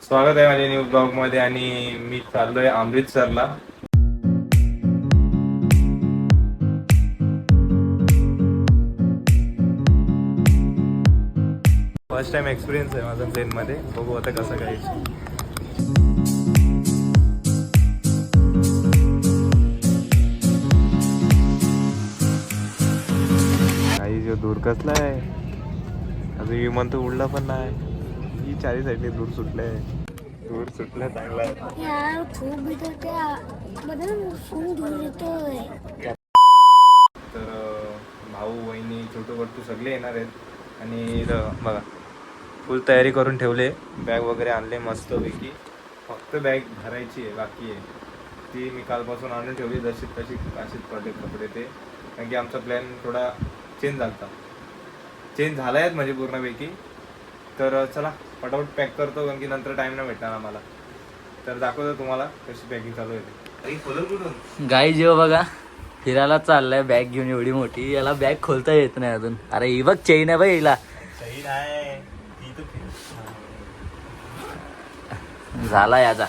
स्वागत आहे माझ्या न्यू ब्लॉग मध्ये आणि मी चाललोय अमृतसरला. फर्स्ट टाइम एक्सपिरियन्स आहे माझा ट्रेन मध्ये. बघू आता कसं काय. काही जो दूर कसला आहे अजून विमान तर उडला पण नाही. ही चारी साईडने दूर सुटलंय. दूर सुटलं चांगला यार खूप भीती येतोय. तर भाऊ वहिनी छोटू बट्टू सगळे येणार आहेत आणि बघा फुल तयारी करून ठेवले. बॅग वगैरे आणले मस्तपैकी. फक्त बॅग भरायची आहे बाकी आहे. ती मी कालपासून आणून ठेवली जशी तशी अशीच पडले कपडे ते. कारण की आमचा प्लॅन थोडा चेंज झाला आहे म्हणजे पूर्णपैकी. तर चला फटाफट पॅक करतो कारण की नंतर टाईम नाही भेटणार आम्हाला. तर दाखवतो तुम्हाला कशी पॅकिंग चालू आहे. गाई जेव्हा बघा फिरायला चाललाय बॅग घेऊन एवढी मोठी. याला बॅग खोलता येत नाही अजून. अरे ही बघ चेन आहे बघ हिला. झाला याचा.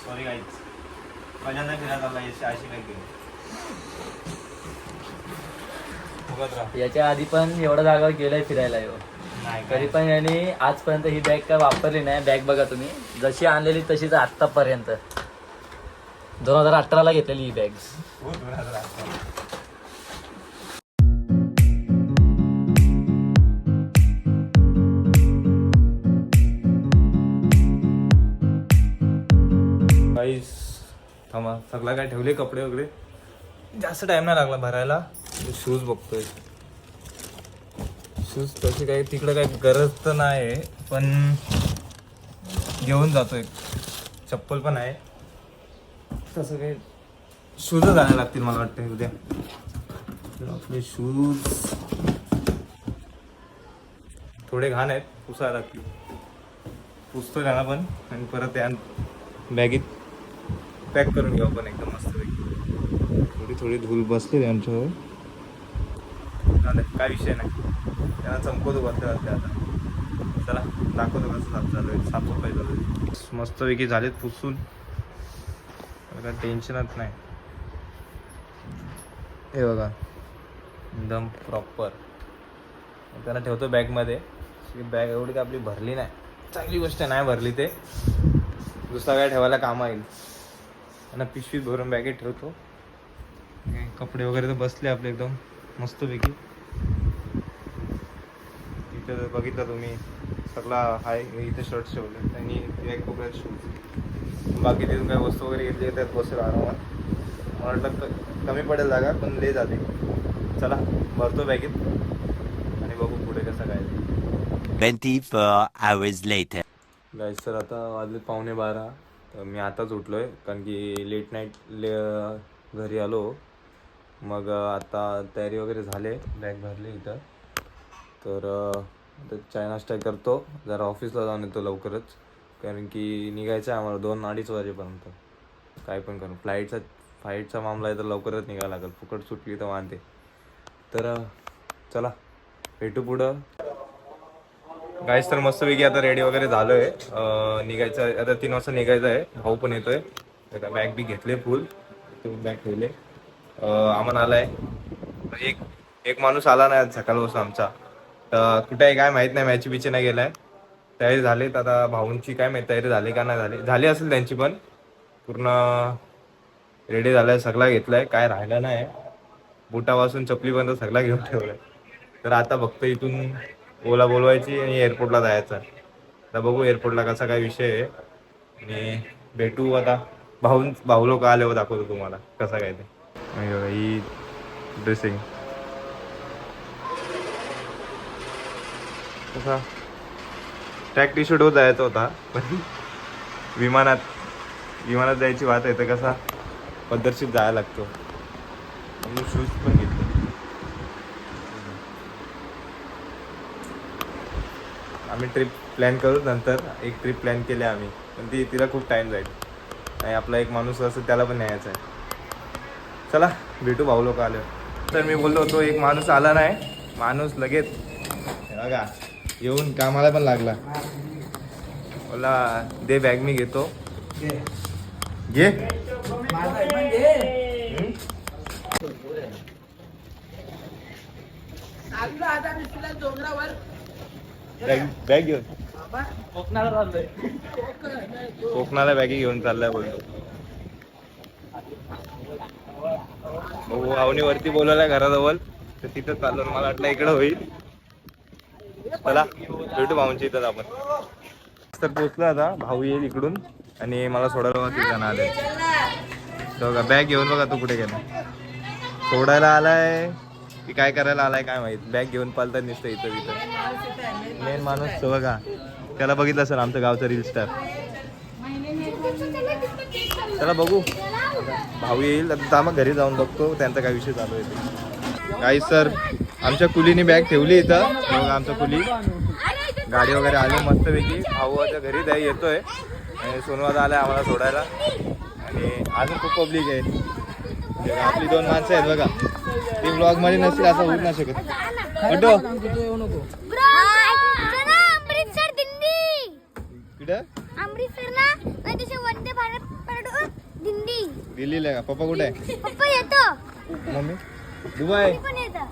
सॉरी गाईज पहिल्यांदा फिरायला चालला अशी नाही केली. याच्या आधी पण एवढा जागा गेलाय फिरायला येऊ. तरी पण याने आजपर्यंत ही बॅग काय वापरली नाही. बॅग बघा तुम्ही जशी आणलेली तशीच आतापर्यंत. 2018ला घेतलेली ही बॅग. थांबा सगळा काय ठेवले कपडे वगैरे. जास्त टाइम नाही लागला भरायला. शूज बघतोय. शूज तशी काही तिकडे काही गरज तर नाही पण घेऊन जातोय. चप्पल पण आहे. तसं काही शूजच आणायला लागतील मला वाटतं उद्या. आपले शूज थोडे घाण आहेत पुसायला लागतील. पुसतो त्यांना पण आणि परत त्या बॅगेत पॅक करून घेऊ आपण एकदम मस्तपैकी. थोडी धूल बसली त्यांच्यावर. काय विषय नाही. त्यांना चमकवतो बसल्या आता. चला दाखवतो कसं साफ चालू आहे. साफसफाई चालू आहे. मस्तपैकी झालेत पुसून. काय टेन्शनच नाही. हे बघा एकदम प्रॉपर. त्यांना ठेवतो बॅगमध्ये. बॅग एवढी का आपली भरली नाही. चांगली गोष्ट नाही भरली ते. दुसरा काय ठेवायला कामा येईल. आणि पिशवीत भरून बॅगेत ठेवतो. कपडे वगैरे तर बसले आपले एकदम मस्तपैकी. इथं बघितलं तुम्ही सगळा आहे. इथे शर्ट ठेवले आणि एक कोपऱ्यात शूज. बाकी तिथून काही वस्तू वगैरे घेतली त्यात बसेल आरामात. मला वाटलं कमी पडेल जागा पण ले जाते. चला भरतो बॅगेत आणि बघू पुढे कसं काय. 24 hours later. गाईस तर आता वाजले 11:15. तर मी आताच उठलोय कारण की लेट नाईट घरी आलो. मग आता तयारी वगैरे झाले. बॅग भरली इथं. तर चाय नाश्ता करतो. जरा ऑफिसला जाऊन येतो लवकरच कारण की निघायचं आहे आम्हाला 2-2:30 वाजेपर्यंत. काय पण करू. फ्लाईटचा मामला आहे तर लवकरच निघायला लागेल. फुकट सुटली तर वांदे. तर चला भेटू पुढं. गाईस तर मस्तपैकी आता रेडी वगैरे झालो आहे. निघायचं आता 3 वाजता निघायचं आहे. भाऊ पण येतोय. बॅग बी घेतले फुल. बॅग ठेवले. आमन आलाय. एक माणूस आला नाही सकाळपासून आमचा. तर कुठे आहे काय माहीत नाही. मॅची बिची नाही गेलाय. तयारी झालीत आता भाऊंची काय माहीत तयारी झाली का नाही झाली असेल त्यांची पण. पूर्ण रेडी झालाय. सगळा घेतलाय. काय राहिला नाही. बुटापासून चपलीपर्यंत सगळा घेऊन ठेवलाय. तर आता फक्त इथून ओला बोलवायची आणि एअरपोर्टला जायचं. आता बघू एअरपोर्टला कसा काय विषय आहे. आणि भेटू आता. भाऊ लोक आल्यावर दाखवतो तुम्हाला कसं काय ते. ही ड्रेसिंग कसा ट्रॅक टी शर्टवर जायचा होता पण विमानात जायची वाट आहे. तर कसा पद्धतशीर जायला लागतो. म्हणून शूज पण घेतले. आम्ही ट्रिप प्लॅन करू नंतर. एक ट्रिप प्लॅन केली आम्ही पण तिला खूप टाईम जाईल. आणि आपला एक माणूस असेल त्याला पण न्यायचा आहे. चला भेटू भाऊ लोक आले. तर मी बोललो होतो एक माणूस आला नाही. माणूस लगेच बघा येऊन कामाला पण लागला. बोला दे बॅग मी घेतो. घे बॅग घेऊन कोकणाला चाललोय. कोकणाला बॅगी घेऊन चाललाय बोलतो. भाऊनी वरती बोलवलाय घराजवळ तर तिथं चाललो. मला वाटलं इकडं होईल. चला भेटू भाऊंच्या इथं आपण. तर पोचलो आता. भाऊ येईल इकडून आणि मला सोडायला बघा तिथं आले. बघा बॅग घेऊन बघा तू कुठे गेला. सोडायला आलाय की काय करायला आलाय काय माहित. बॅग घेऊन पालतात नुसतं इथं तिथं. मेन माणूस तो बघा. त्याला बघितलं असेल आमचं गावचं रील स्टार. चला बघू भाऊ येईल आता. मग घरी जाऊन बघतो त्यांचा काय विषय चालू आहे. काही सर आमच्या कुलीने बॅग ठेवली इथं. बघा आमचं कुली गाडी वगैरे आली मस्तपैकी. भाऊ आता घरी जाई येतोय आणि सोनवादा आलाय आम्हाला सोडायला. आणि अजून खूप पब्लिक आहे. आपली 2 माणसं आहेत बघा. ती ब्लॉग मध्ये नसतील असं होऊ नाही शकत. अमृतसर दिंडी कुठं अमृतसर ना म्हणजे वंदे भारत दिंडी दिल्लीला का. पप्पा कुठे आहे. पप्पा येतो. मम्मी दुबई पण येतो.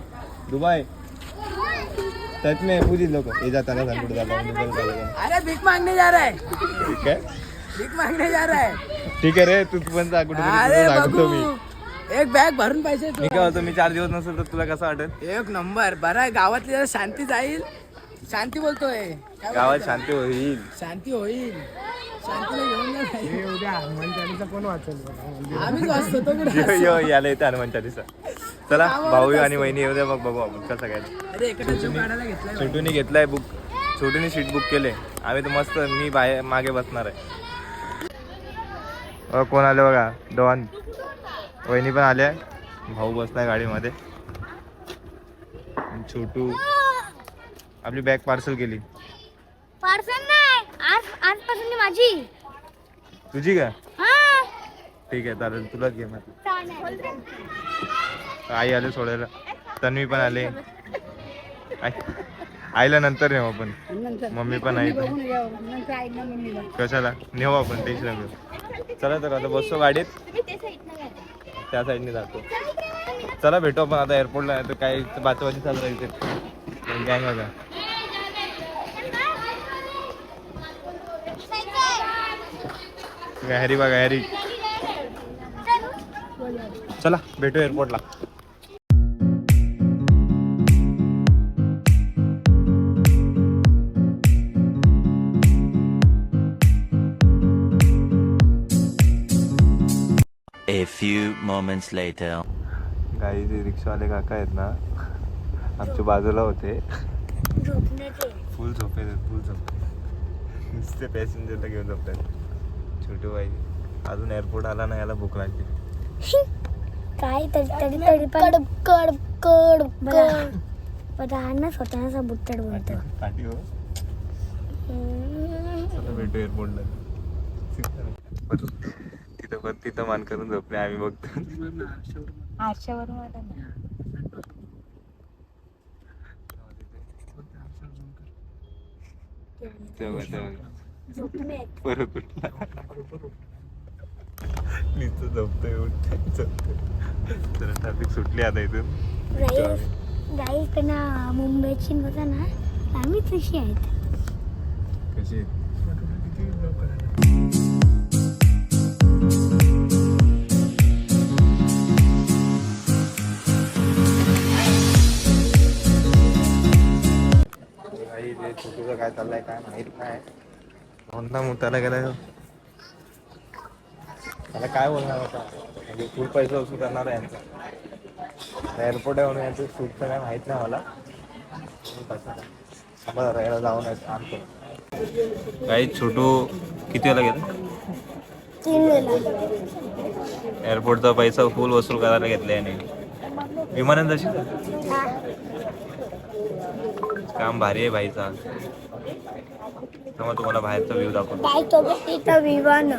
दुबई सच में पूछी लोग ये जाता ना कुठे झाला. अरे भीख मांगने जा रहा है. ठीक आहे भीख मांगने जा रहा है. ठीक आहे रे तू पण जा कुठे अरे सांगतो मी. एक बॅग भरून पैसे मी काय होतो मी 4 दिवस नसेल तर तुला कसं वाटेल. एक नंबर बरं आहे. गावातली जरा शांती जाईल. शांती बोलतोय. काय गावात बोलतोय? शांती होईल. शांती होईल. शांतीला घेऊन जा. उद्या हनुमान चालीसा कोण वाचल. आम्हीच वाचतो तो कुठे. यो याला येते हनुमान चालीसा. चला भाऊ आणि वहिनी येऊ द्या मग बघू आपण कसं काय. अरे एका जीव काढायला घेतलाय. छोटूनी घेतलाय बुक. छोटूनी सीट बुक केले. आम्ही तर मस्त मी बाहेर मागे बसणार आहे. कोण आले बघा डॉन. वहिनी पण आल्या. भाऊ बसलाय गाडीमध्ये. छोटू आपली बॅग पार्सल केली. पार्सल नाही आजपासून माझी. तुझी का हा ठीक आहे चालेल तुलाच घे. मग चालेल. आई आले सोडायला. तन्वी पण आले. आईला नंतर नेऊ आपण. मम्मी पण आहे. कशाला नेऊ आपण टेन्शन घेऊ. चला तर आता बसतो गाडीत. त्या साईडने जातो. चला भेटू आपण आता एअरपोर्टला. नाही तर काही बाचवाची चालू राहील गँग बघा. हॅरी बघा हॅरी. चला भेटू एअरपोर्टला. A few moments later. काही जे रिक्षावाले काका आहेत ना आमच्या बाजूला होते. झोपण्याचे फुल झोपे फुल झोपे. नुसते पॅसेंजरला घेऊन झोपतात. छोटू बाई अजून एअरपोर्ट आला ना याला भूक लागली. काय तरी पण कड कड ना स्वतःचा बुट्टड बोलतो. पाठी हो. चला भेटू एअरपोर्टला. तिथं मान करून झोपले आम्ही बघतो. परत उठला. नुसतं झोपतोय उठतोय. तर ट्रॅफिक सुटली आता इथून. गाईस त्यांना मुंबईची बघा ना आम्ही तशी आहेत. कशी छोटूचं काय चाललंय काय माहित नाही. कोणता मुताला गेलाय. त्याला काय बोलणार आता. म्हणजे फुल पैसा वसूल करणार आहे यांचा. एअरपोर्ट आहे म्हणून यांचं सूटचं काय माहित नाही मला. बरं याला जाऊन आणतो. काही छोटू किती वेळा गेला. 3 वेळा. एअरपोर्टचा पैसा फुल वसूल करायला घेतला याने. विमानात जशी काम भारी आहे भाईचा. मग तुम्हाला बाहेरचा व्ह्यू दाखवतो. काय तो इथं विमान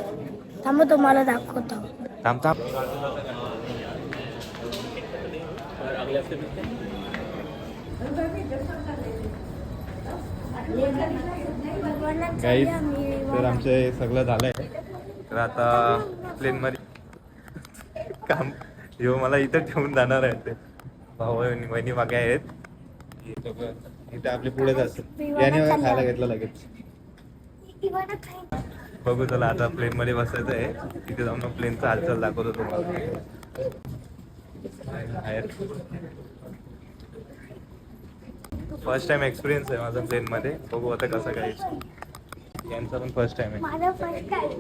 थांब तुम्हाला दाखवतो. थांब थांब. विमानात Guys. चालले आम्ही. तर आमचं हे सगळं झालंय. तर आता प्लेनमध्ये काम ह्यो मला इथं ठेवून जाणार आहे. ते भाऊ आणि बहिणी मागे आहेत. इथं आपली पुढेच असत याने मला खायला घेतलं लगेच. बघू चला आता प्लेन मध्ये बसायचं आहे. तिथे जाऊन प्लेनचा हालचाल दाखवतो तुम्हाला. फर्स्ट टाइम एक्सपिरियन्स आहे माझा प्लेन मध्ये. बघू आता कसं काय. यांचा पण फर्स्ट टाइम आहे. माझा फर्स्ट टाइम.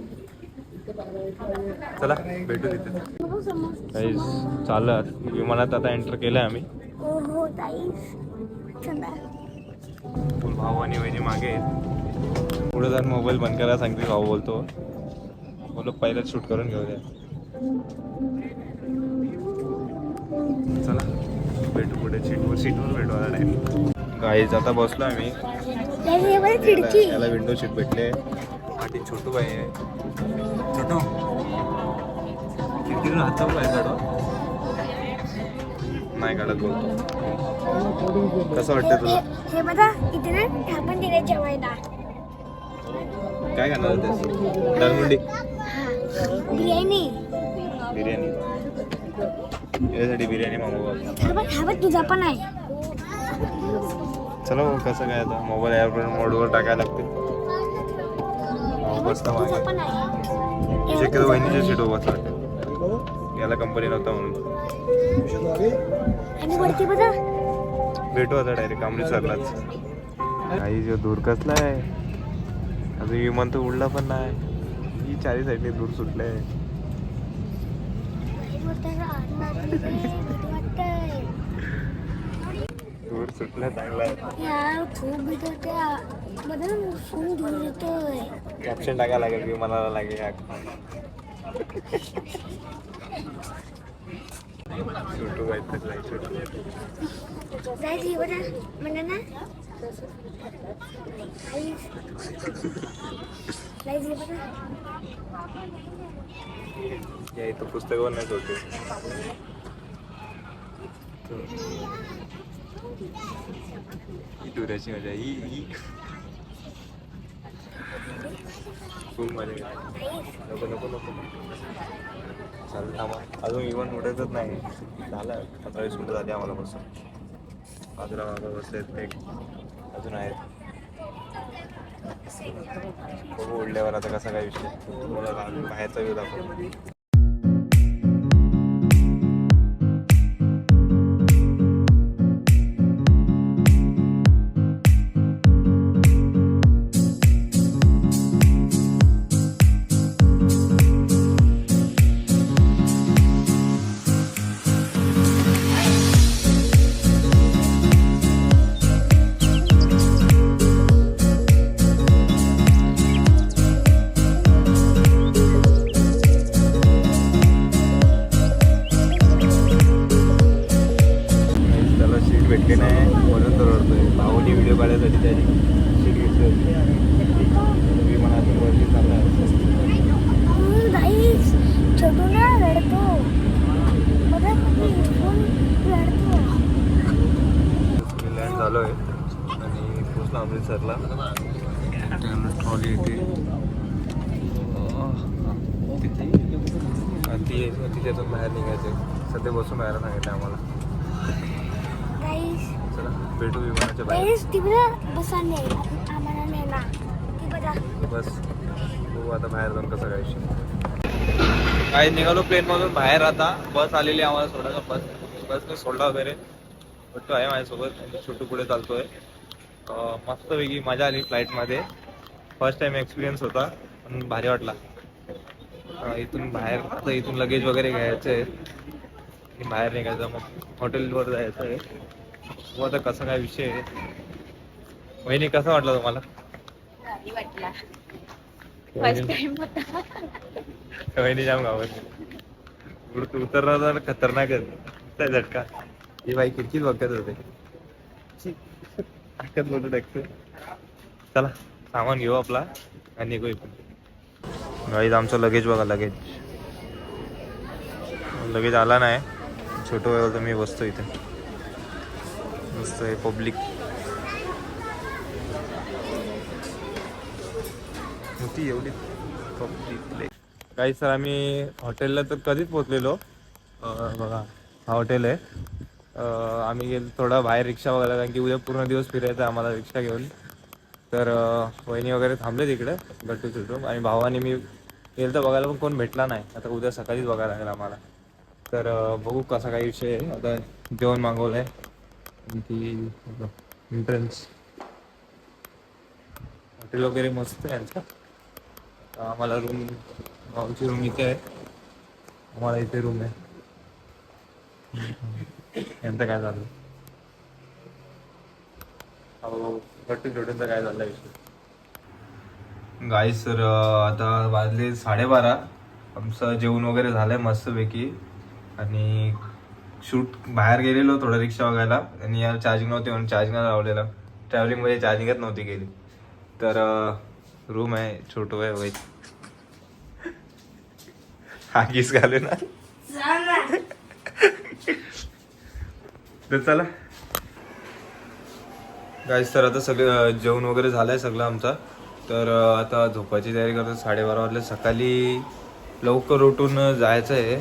चला भेटू तिथे. काही चालत विमानात आता एंटर केलंय आम्ही. हो ताईस. चला. भाऊ आणि वहिनी मागे आहेत. पुढे जाऊन मोबाईल बंद करायला सांगते. भाऊ बोलतो बोलो पहिलेच शूट करून घेऊ द्या. चला भेटू पुढे सीटवर भेटू आता टाइम. गाईज आता बसलो आम्ही. खिडकी. याला विंडो सीट भेटले. पाठी छोटू बाई आहे. छोटू खिडकीतून हात चालू आहे काढू नाही काढत बोलतो. कसं वाटतं तुला? हे बघा इथे ना ढाबण दिले जेवायला. काय खाणार होतेस? दालमुंडी बिर्याणी. यासाठी बिर्याणी मागवू. हा तुझा पण आहे. चला भाऊ कसं काय आता मोबाईल एअरप्लेन मोडवर टाकायला लागते. बसता तुझा मागे पण आहे. शक्यतो वहिनीच्या सीट बसला वाटतं. याला कंपनी नव्हता म्हणून. आणि वरती बघा. भेटू आता डायरेक्ट अमृतसरलाच. काही जो दूर कसला आहे. अजून विमान तर उडला पण नाही. ही चारी साईडने दूर सुटलंय. दूर सुटलं चांगला आहे. यार खूप भीती होत्या. बदल फोन घेऊन येतोय. कॅप्शन टाकायला लागेल विमानाला लागेल. छोटू जायची बघा म्हणा ना. जायची बघा. या इथं पुस्तकावर नाही होते. ही टुराची मजा ही खूप मजा. नको नको नको चालेल थांबा. अजून इव्हन उडतच नाही. झालं 15-20 मिनिटं झाली आम्हाला बसून. बाजूला मागं बसले एक अजून आहेत. बघू उडल्यावर आता कसा काय विषय. बाहेरचा व्ह्यू दाखवतो. भेटले नाही म्हणून तर रडतोय. भाऊनी व्हिडिओ काढायसाठी त्याची सीट घेतली होती. विमानातून वरती चालला. छोटू ना रडतो. बघा फोन रडतो. लँड झालो आहे आणि पोचलो अमृतसरला. ट्रॉली येते ती तिच्यातून बाहेर निघायचं. सध्या बसून बाहेर सांगितलं आम्हाला. चला भेटू विमानाच्या बाहेर. बस बघू आता बाहेर जाऊन कसं काय. काय निघालो प्लेन मधून बाहेर. आता बस आलेली आम्हाला सोडायला. बसने सोडला वगैरे. छोटू आहे माझ्यासोबत. छोटू पुढे चालतोय. मस्तपैकी मजा आली फ्लाईटमध्ये. फर्स्ट टाइम एक्सपिरियन्स होता पण भारी वाटला. इथून बाहेर आता इथून लगेज वगैरे घ्यायचं आहे. बाहेर निघायचं मग हॉटेलवर जायचं आहे. मग आता कसा काय विषय आहे. वहिनी कसं वाटलं तुम्हाला? भारी वाटला. फर्स्ट टाइम होता. वहिनी जाम गावात उतरणार खतरनाक आहे झटका. ही बाई खिडकीच बघत होते. मोठं टाकतो. चला सामान घेऊ आपला आणि निघू इकडून. गाईज आमचं लगेज बघा. लगेज आला नाही. छोटं वेळ तर मी बसतो इथे. मस्त आहे पब्लिक. टेस्टी एवढी काही सर आम्ही हॉटेलला तर कधीच पोचलेलो. बघा हा हॉटेल आहे. आम्ही गेलो थोडा बाहेर रिक्षा वगैरे, कारण की उद्या पूर्ण दिवस फिरायचं आम्हाला रिक्षा घेऊन. तर वहिनी वगैरे थांबले तिकडे गट्टू चुटून, आणि भावाने मी गेलं तर बघायला पण कोण भेटला नाही. आता उद्या सकाळीच बघायला लागेल आम्हाला. तर बघू कसा काही विषय आहे. आता जेवण मागवलं आहे की एंट्रन्स हॉटेल वगैरे मस्त आहे यांचं. आम्हाला रूम, भाऊची रूम इथे आहे, आम्हाला इथे रूम आहे. यांचं काय झालं हो गट्टू छोट्यांचं काय झालं विषय. गाईस सर आता वाजले 12:30. आमचं जेवण वगैरे झालंय मस्तपैकी, आणि शूट बाहेर गेलेलो थोडं रिक्षा बघायला, आणि यार चार्जिंग नव्हती म्हणून चार्जिंगला लावलेला. ट्रॅव्हलिंगमध्ये चार्जिंगच नव्हती गेली. तर रूम आहे, छोटं आहे वय. हा किस घालू ना. तर चला गाईस, तर आता सगळं जेवण वगैरे झालंय सगळं आमचा. तर आता झोपायची तयारी करतो. 12:30 वाजले. सकाळी लवकर उठून जायचं आहे,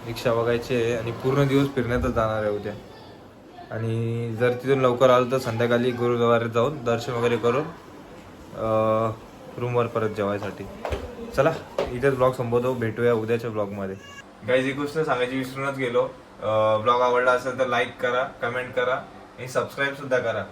रिक्षा बघायची आहे, आणि पूर्ण दिवस फिरण्यातच जाणार आहे उद्या. आणि जर तिथून लवकर आलो तर संध्याकाळी गुरुद्वारात जाऊन दर्शन वगैरे करून रूमवर परत जेवायसाठी. चला इथेच ब्लॉग संपवतो, भेटूया उद्याच्या ब्लॉगमध्ये. गाईज एक गोष्ट सांगायची विसरूनच गेलो. ब्लॉग आवडला असेल तर लाईक करा, कमेंट करा आणि सबस्क्राईब सुद्धा करा.